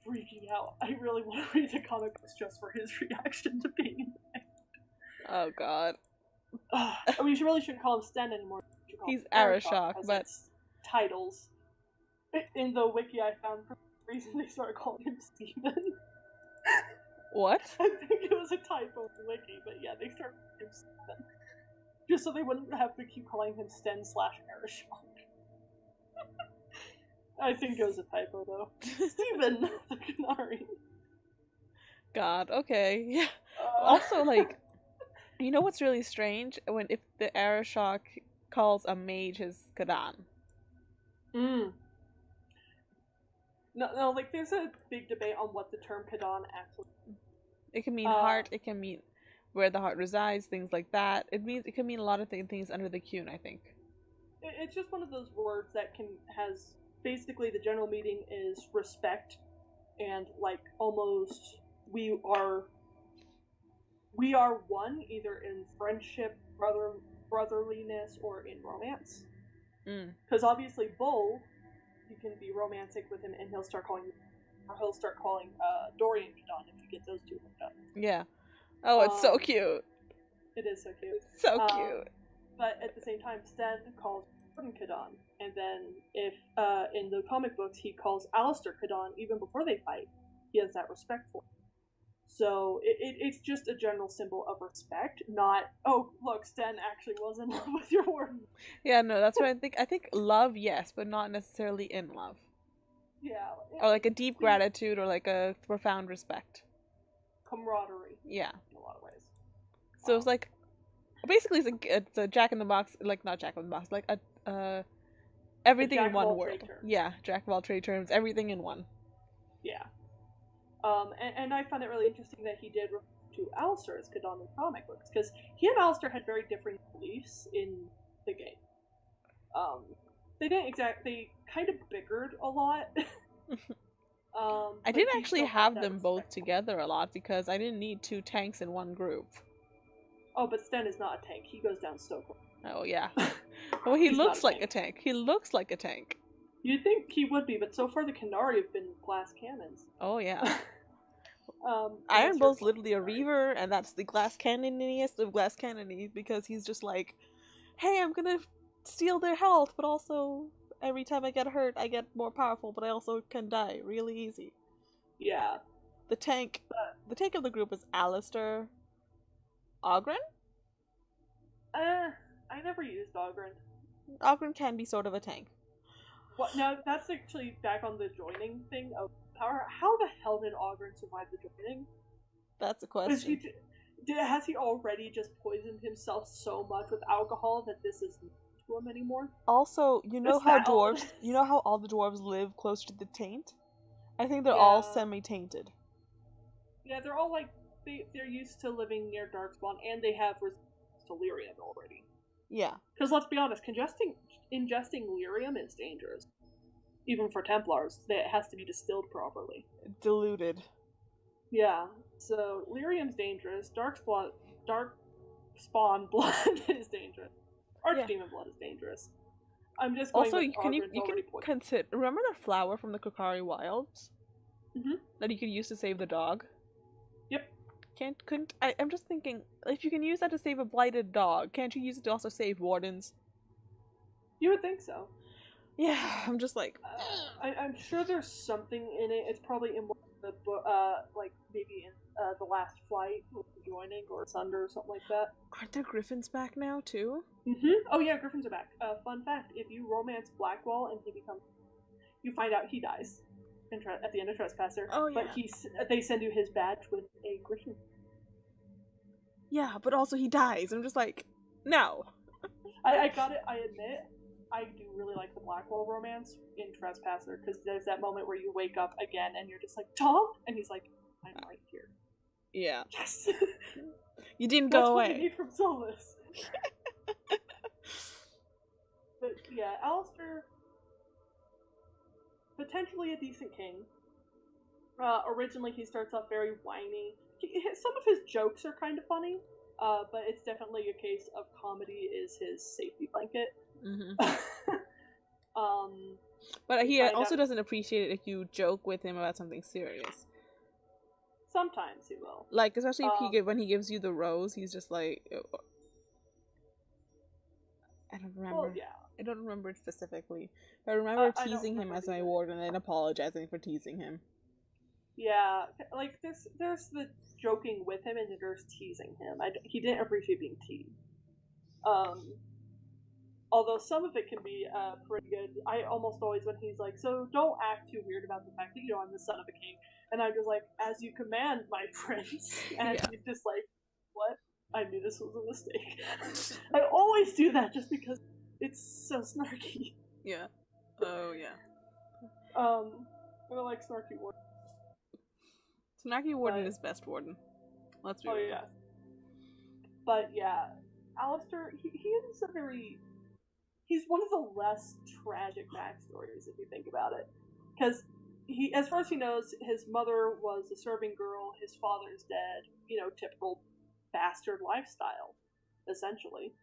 freaking out. I really want to read the comic books just for his reaction to being in the Fade. Oh god. We really shouldn't call him Sten anymore. He's Arashok, but titles. In the wiki I found, for some reason they started calling him Steven. What? I think it was a typo in the wiki, but yeah, they started calling him Steven. Just so they wouldn't have to keep calling him Sten/Arashok. I think it was a typo though. Steven the Canary. God, okay. Yeah. Also, like, you know what's really strange? If the Arashok calls a mage his Kadan. No, like, there's a big debate on what the term Kadan actually means. It can mean heart, it can mean where the heart resides, things like that. It can mean a lot of things under the Qun, I think. It's just one of those words that has basically the general meaning is respect, and like almost we are one, either in friendship, brotherliness, or in romance. Because obviously Bull, you can be romantic with him and he'll start calling Dorian Kadan if you get those two hooked up. Yeah. Oh, it's so cute. It is so cute. So cute. But at the same time, Sten calls Jordan Kadan, and then if in the comic books he calls Alistair Kadan even before they fight, he has that respect for him. So it's just a general symbol of respect, not, oh, look, Sten actually was in love with your warden. Yeah, no, that's what I think. I think love, yes, but not necessarily in love. Yeah. Or like a deep gratitude or like a profound respect. Camaraderie. Yeah. In a lot of ways. So it's like, basically it's a Jack in the Box, like not Jack in the Box, like a everything in one word. Yeah, Jack of all trade terms, everything in one. Yeah. And I found it really interesting that he did refer to Alistair as Kadan in comic books, because he and Alistair had very different beliefs in the game. They kind of bickered a lot. I didn't actually have them both together a lot, because I didn't need two tanks in one group. Oh, but Sten is not a tank. He goes down Stoker. Oh, yeah. Well, he looks like a tank. He looks like a tank. You'd think he would be, but so far the Canary have been glass cannons. Oh, yeah. Iron Bull's literally a Reaver, and that's the glass cannoniest of glass cannony, because he's just like, hey, I'm gonna steal their health, but also every time I get hurt, I get more powerful, but I also can die really easy. Yeah. The tank of the group is Alistair, Ogren, I never used Ogren. Ogren can be sort of a tank. What? Now that's actually back on the joining thing of power. How the hell did Ogren survive the joining? That's a question. Has he already just poisoned himself so much with alcohol that this is not to him anymore? Also, you know how all the dwarves live close to the taint? I think they're all semi-tainted. Yeah, they're all like they're used to living near Darkspawn, and they have resistance to lyrium already. Yeah. Because let's be honest, ingesting lyrium is dangerous, even for Templars. It has to be distilled properly. Diluted. Yeah. So lyrium's dangerous. Darkspawn blood is dangerous. Archdemon blood is dangerous. I'm just going also, with you can consider. Remember that flower from the Kokari Wilds? Mm-hmm. That you could use to save the dog? Yep. I'm just thinking, if you can use that to save a blighted dog, can't you use it to also save wardens? You would think so. Yeah, I'm just like... I'm sure there's something in it. It's probably in one of the, like, maybe in The Last Flight, with the Joining, or Sunder, or something like that. Aren't there griffins back now, too? Mm-hmm. Oh yeah, griffins are back. Fun fact, if you romance Blackwall and he becomes... You find out he dies at the end of Trespasser. Oh, yeah. But they send you his badge with a griffin. Yeah, but also he dies. I'm just like, no. I got it, I admit, I do really like the Blackwall romance in Trespasser, because there's that moment where you wake up again and you're just like, Tom? And he's like, I'm right here. Yeah. Yes! You didn't go away. That's what you need from Solus. But yeah, Alistair, potentially a decent king. Originally he starts off very whiny. Some of his jokes are kind of funny, but it's definitely a case of comedy is his safety blanket. Mm-hmm. But he also doesn't appreciate it if you joke with him about something serious. Sometimes he will. Like, especially if when he gives you the rose, he's just like... I don't remember. Well, yeah. I don't remember it specifically. But I remember teasing him as my warden and then apologizing for teasing him. Yeah, like, there's the joking with him and there's teasing him. He didn't appreciate being teased. Although some of it can be pretty good. I almost always, when he's like, so don't act too weird about the fact that, I'm the son of a king. And I'm just like, as you command, my prince. And he's just like, what? I knew this was a mistake. I always do that just because it's so snarky. Yeah. Oh, yeah. I like snarky warden. Snarky warden is best warden. Let's be real. Oh, yeah. But yeah, Alistair, he is he's one of the less tragic backstories if you think about it. Because as far as he knows, his mother was a serving girl, his father's dead, typical bastard lifestyle, essentially.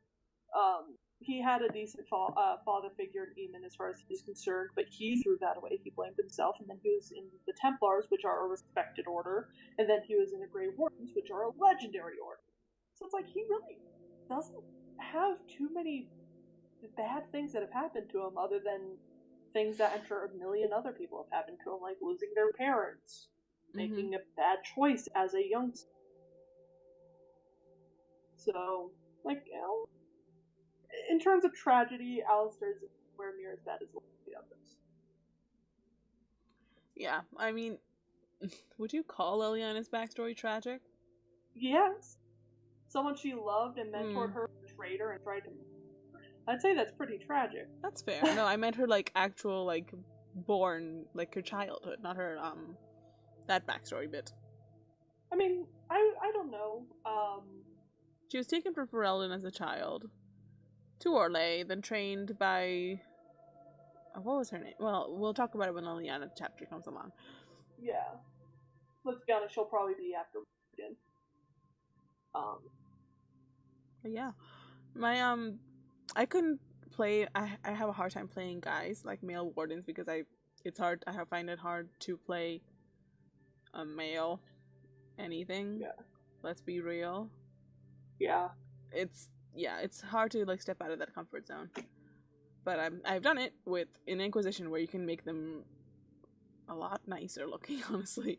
He had a decent father figure in Eamon as far as he's concerned, but he threw that away. He blamed himself, and then he was in the Templars, which are a respected order, and then he was in the Grey Wardens, which are a legendary order. So it's like, he really doesn't have too many bad things that have happened to him, other than things that I'm sure a million other people have happened to him, like losing their parents, making a bad choice as a youngster. So, like, in terms of tragedy, Alistair's nowhere near as bad as the others. Yeah, I mean, would you call Liliana's backstory tragic? Yes. Someone she loved and mentored her, betrayed her, and tried to... I'd say that's pretty tragic. That's fair. No, I meant her, actual, born, her childhood, not her, that backstory bit. I mean, I don't know. She was taken from Ferleden as a child to Orlais, then trained by... what was her name? Well, we'll talk about it when Liliana chapter comes along. Yeah. Let's be honest, she'll probably be after again. But yeah. My, I couldn't play... I have a hard time playing guys, male wardens, because I find it hard to play a male anything. Yeah. Let's be real. Yeah. It's hard to step out of that comfort zone. But I've done it with an Inquisition where you can make them a lot nicer looking, honestly.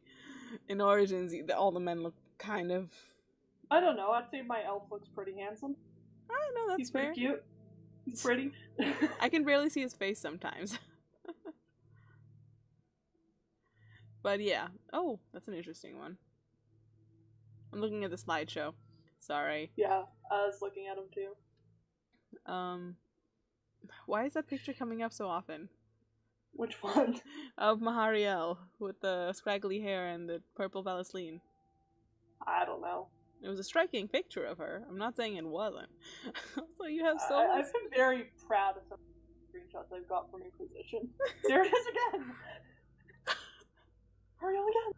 In Origins, all the men look kind of... I don't know, I'd say my elf looks pretty handsome. I know, that's He's fair. pretty cute. He's pretty. I can barely see his face sometimes. But yeah. Oh, that's an interesting one. I'm looking at the slideshow. Sorry. Yeah, I was looking at him too. Why is that picture coming up so often? Which one? Of Mahariel with the scraggly hair and the purple Vaseline. I don't know. It was a striking picture of her. I'm not saying it wasn't. So you have so much... I've been very proud of some screenshots I've got from Inquisition. There it is again! Ariel again!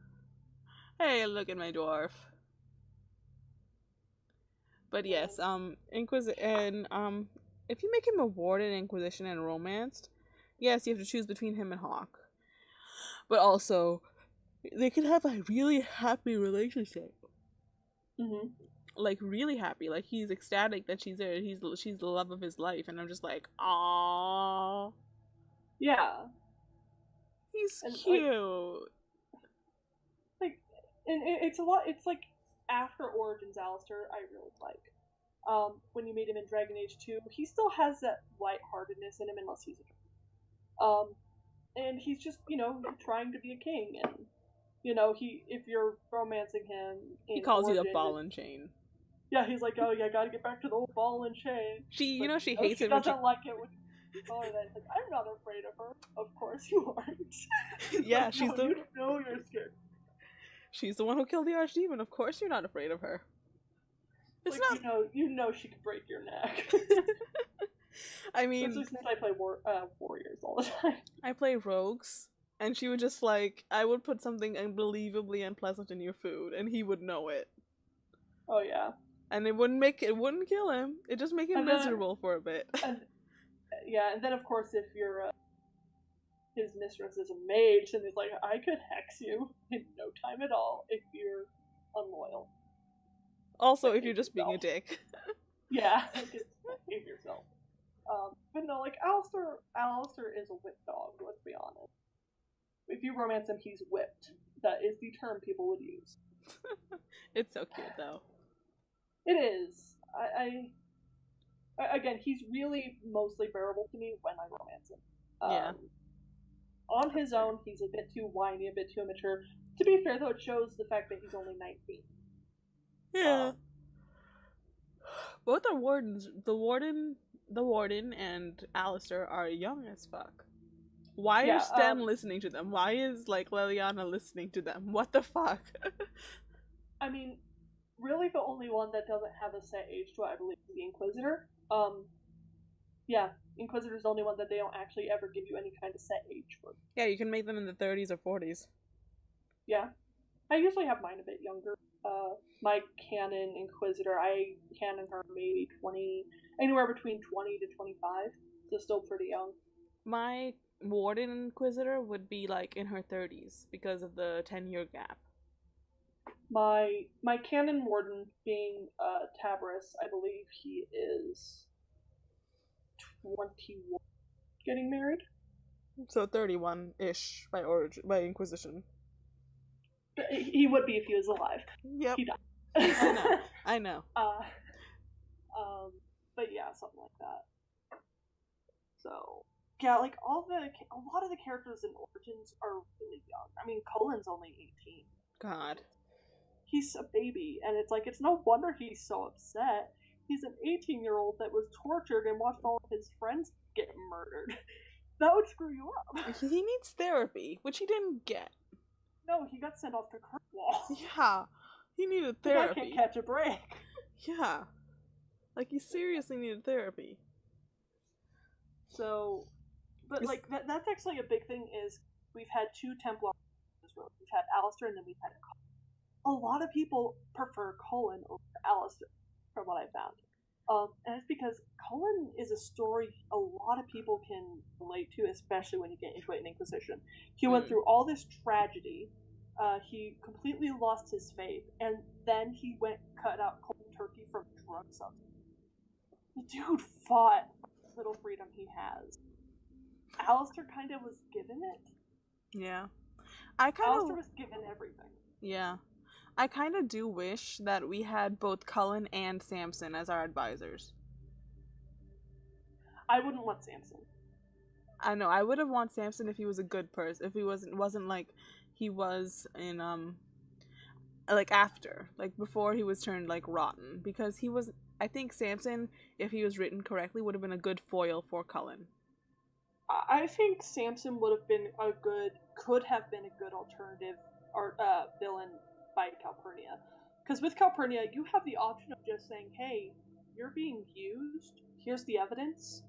Hey, look at my dwarf. But yes, if you make him a warden, Inquisition, and romanced, yes, you have to choose between him and Hawk. But also, they can have a really happy relationship. Mm-hmm. Like, really happy. Like, he's ecstatic that she's there. She's the love of his life. And I'm just like, aww. Yeah. He's cute. And it's a lot, it's like, after Origins Alistair, I really like. When you made him in Dragon Age 2, he still has that lightheartedness in him, unless he's a and he's just, trying to be a king, and, if you're romancing him... He calls you a ball and chain. Yeah, he's like, oh yeah, gotta get back to the old ball and chain. She hates it when she doesn't like it when oh, that. Like, I'm not afraid of her. Of course you aren't. Yeah, like, she's no, you know you're scared. She's the one who killed the Archdemon. Of course you're not afraid of her. It's like, not... You know she could break your neck. I mean... Especially since I play warriors all the time. I play rogues, and she would just I would put something unbelievably unpleasant in your food, and he would know it. Oh yeah. And it wouldn't kill him. It just make him miserable for a bit. And then of course if you're his mistress is a mage, and he's like, I could hex you in no time at all if you're unloyal. Also, if you're just being a dick. Yeah, behave yourself. But no, like, Alistair is a whip dog, let's be honest. If you romance him, he's whipped. That is the term people would use. It's so cute, though. It is. Again, he's really mostly bearable to me when I romance him. Yeah. On his own, he's a bit too whiny, a bit too immature. To be fair, though, it shows the fact that he's only 19. Yeah. Both are wardens. The warden and Alistair are young as fuck. Why are Sten listening to them? Why is, Leliana listening to them? What the fuck? I mean, really the only one that doesn't have a set age to it, I believe, is the Inquisitor. Yeah, Inquisitor's the only one that they don't actually ever give you any kind of set age for. Yeah, you can make them in the 30s or 40s. Yeah. I usually have mine a bit younger. My canon Inquisitor, I canon her maybe anywhere between 20 to 25, so still pretty young. My Warden Inquisitor would be, in her 30s, because of the 10-year gap. My canon Warden being, Tabris, I believe he is 21 getting married. So 31-ish by Inquisition. He would be if he was alive. Yep. He died. I know. But yeah, something like that. So, yeah, a lot of the characters in Origins are really young. I mean, Cullen's only 18. God. He's a baby, and it's no wonder he's so upset. He's an 18-year-old that was tortured and watched all of his friends get murdered. That would screw you up. He needs therapy, which he didn't get. No, he got sent off to Kirkwall. Yeah, he needed therapy. I can't catch a break. Yeah, he seriously needed therapy. So, but that's actually a big thing. Is we've had 2 Templar in this road. We've had Alistair, and then we've had Cullen. A lot of people prefer Cullen over Alistair, from what I found. And it's because Cullen is a story a lot of people can relate to, especially when you get into it in Inquisition. He went through all this tragedy, he completely lost his faith, and then he cut out cold turkey from drug substance. The dude fought for the little freedom he has. Alistair kind of was given it. Yeah. Alistair was given everything. Yeah. I kind of do wish that we had both Cullen and Samson as our advisors. I wouldn't want Samson. I know, I would have want Samson if he was a good person. If he wasn't like he was in like after, like before he was turned like rotten, because he was. I think Samson, if he was written correctly, would have been a good foil for Cullen. I think Samson could have been a good alternative or villain by Calpurnia, because with Calpurnia you have the option of just saying, "Hey, you're being used. Here's the evidence."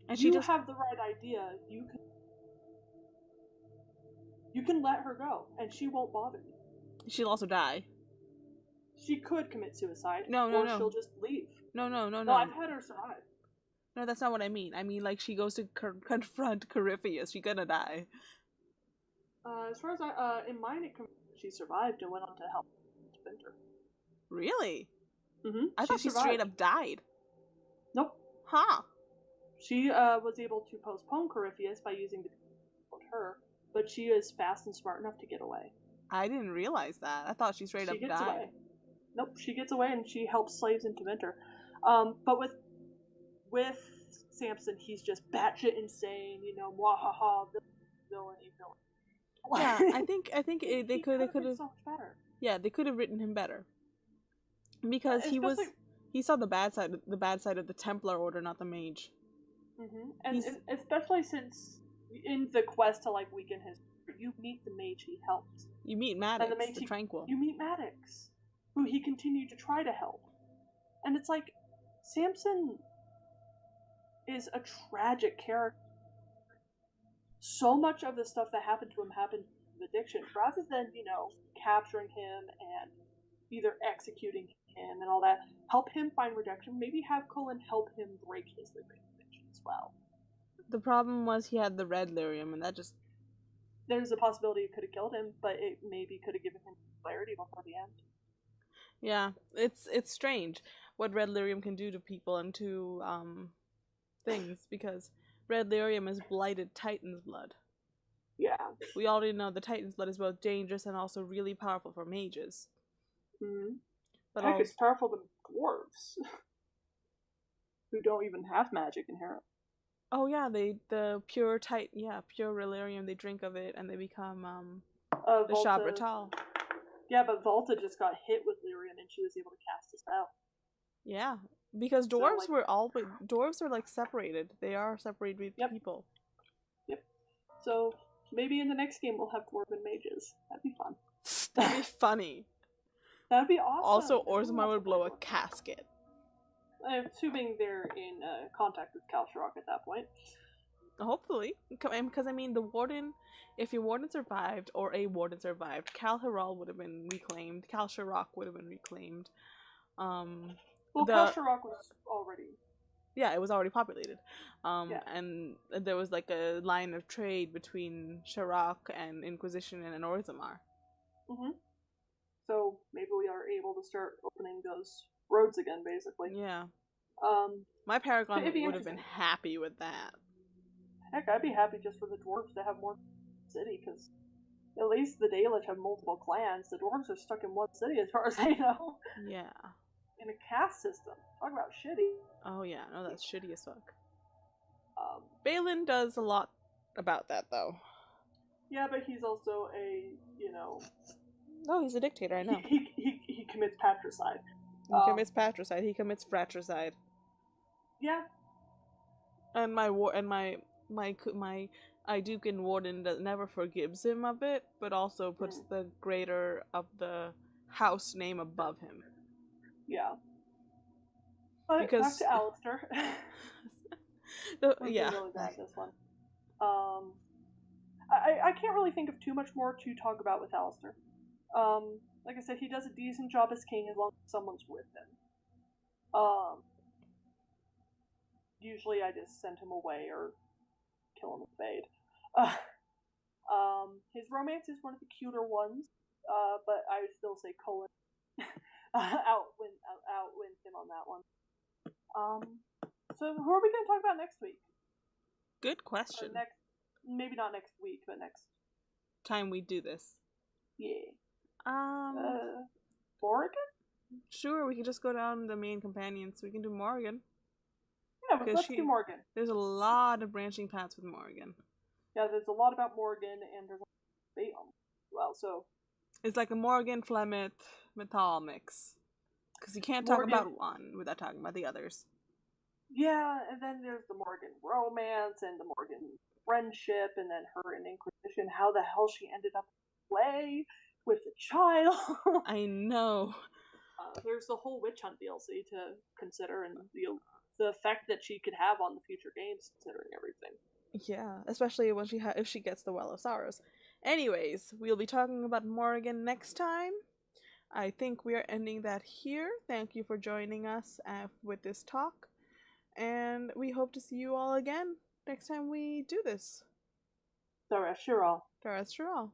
And you have the right idea. You can let her go, and she won't bother you. She'll also die. She could commit suicide. No. She'll just leave. No. I've had her survive. No, that's not what I mean. I mean, like, she goes to confront Corypheus. She's gonna die. As far as in mine, she survived and went on to help Winter. Really? Mm-hmm. I thought she straight up died. Nope. Huh. She was able to postpone Corypheus by using the her, but she is fast and smart enough to get away. I didn't realize that. I thought she straight up died. Away. Nope, she gets away and she helps slaves into Winter. But with Samson, he's just batshit insane. You know, mwahaha, villain. Yeah, I think they could have so much better. Yeah, they could have written him better because he saw the bad side of the Templar Order, not the Mage. Mm-hmm. And especially since in the quest to like weaken his, you meet the Mage he helped. You meet Maddox, the Tranquil. You meet Maddox, who he continued to try to help, and it's like Samson is a tragic character. So much of the stuff that happened to him happened with addiction, rather than, capturing him and either executing him and all that. Help him find redemption. Maybe have Cullen help him break his addiction as well. The problem was he had the red lyrium, and that just... There's a possibility it could have killed him, but it maybe could have given him clarity before the end. Yeah, it's strange what red lyrium can do to people and to things, because red lyrium is blighted Titan's blood. Yeah. We already know the Titan's blood is both dangerous and also really powerful for mages. Mm-hmm. But heck, it's powerful than dwarves, who don't even have magic inherent. Oh yeah, the pure Relarium, they drink of it and they become the Shabratal. Yeah, but Volta just got hit with lyrium and she was able to cast a spell. Yeah, because dwarves dwarves are like separated. They are separated people. Yep. So maybe in the next game we'll have dwarven mages. That'd be fun. That'd be funny. That'd be awesome. Also, Orzammar would blow a casket. Assuming they're in contact with Kalsharok at that point. Hopefully. Because, I mean, the Warden, if your Warden survived, or a Warden survived, Kal-Haral would have been reclaimed, Kalsharok would have been reclaimed. Kalsharok was already... Yeah, it was already populated. And there was like a line of trade between Sharok and Inquisition and Orzammar. Mm-hmm. So maybe we are able to start opening those roads again, basically. Yeah. My Paragon would have been happy with that. Heck, I'd be happy just for the dwarves to have more city, because at least the Dalish have multiple clans. The dwarves are stuck in one city, as far as I know. Yeah. In a caste system. Talk about shitty. Oh yeah, no, that's shitty as fuck. Balin does a lot about that, though. Yeah, but he's also a, Oh, he's a dictator, I know. He commits patricide. He commits patricide. He commits fratricide. Yeah. And my Idukan Warden never forgives him of it, but also puts the greater of the house name above him. Yeah. But because... back to Alistair. Yeah. Really bad, this one. I can't really think of too much more to talk about with Alistair. Like I said, he does a decent job as king as long as someone's with him. Usually I just send him away or kill him with Fade. His romance is one of the cuter ones, but I would still say Cullen outwins him on that one. So who are we going to talk about next week? Good question. Maybe not next week, but next time we do this. Yeah. Morrigan? Sure, we can just go down the main companions. We can do Morrigan. Yeah, but let's do Morgan. There's a lot of branching paths with Morgan. Yeah, there's a lot about Morgan, and there's a debate on well, so it's like a Morgan Flemeth Mythal mix. Because you can't talk about one without talking about the others. Yeah, and then there's the Morgan romance and the Morgan friendship, and then her in Inquisition. How the hell she ended up in play with the child? I know. There's the whole Witch Hunt DLC to consider, and the effect that she could have on the future games, considering everything. Yeah, especially when if she gets the Well of Sorrows. Anyways, we'll be talking about Morgan next time. I think we are ending that here. Thank you for joining us with this talk. And we hope to see you all again next time we do this. Dara Shiral. Dara Shiral.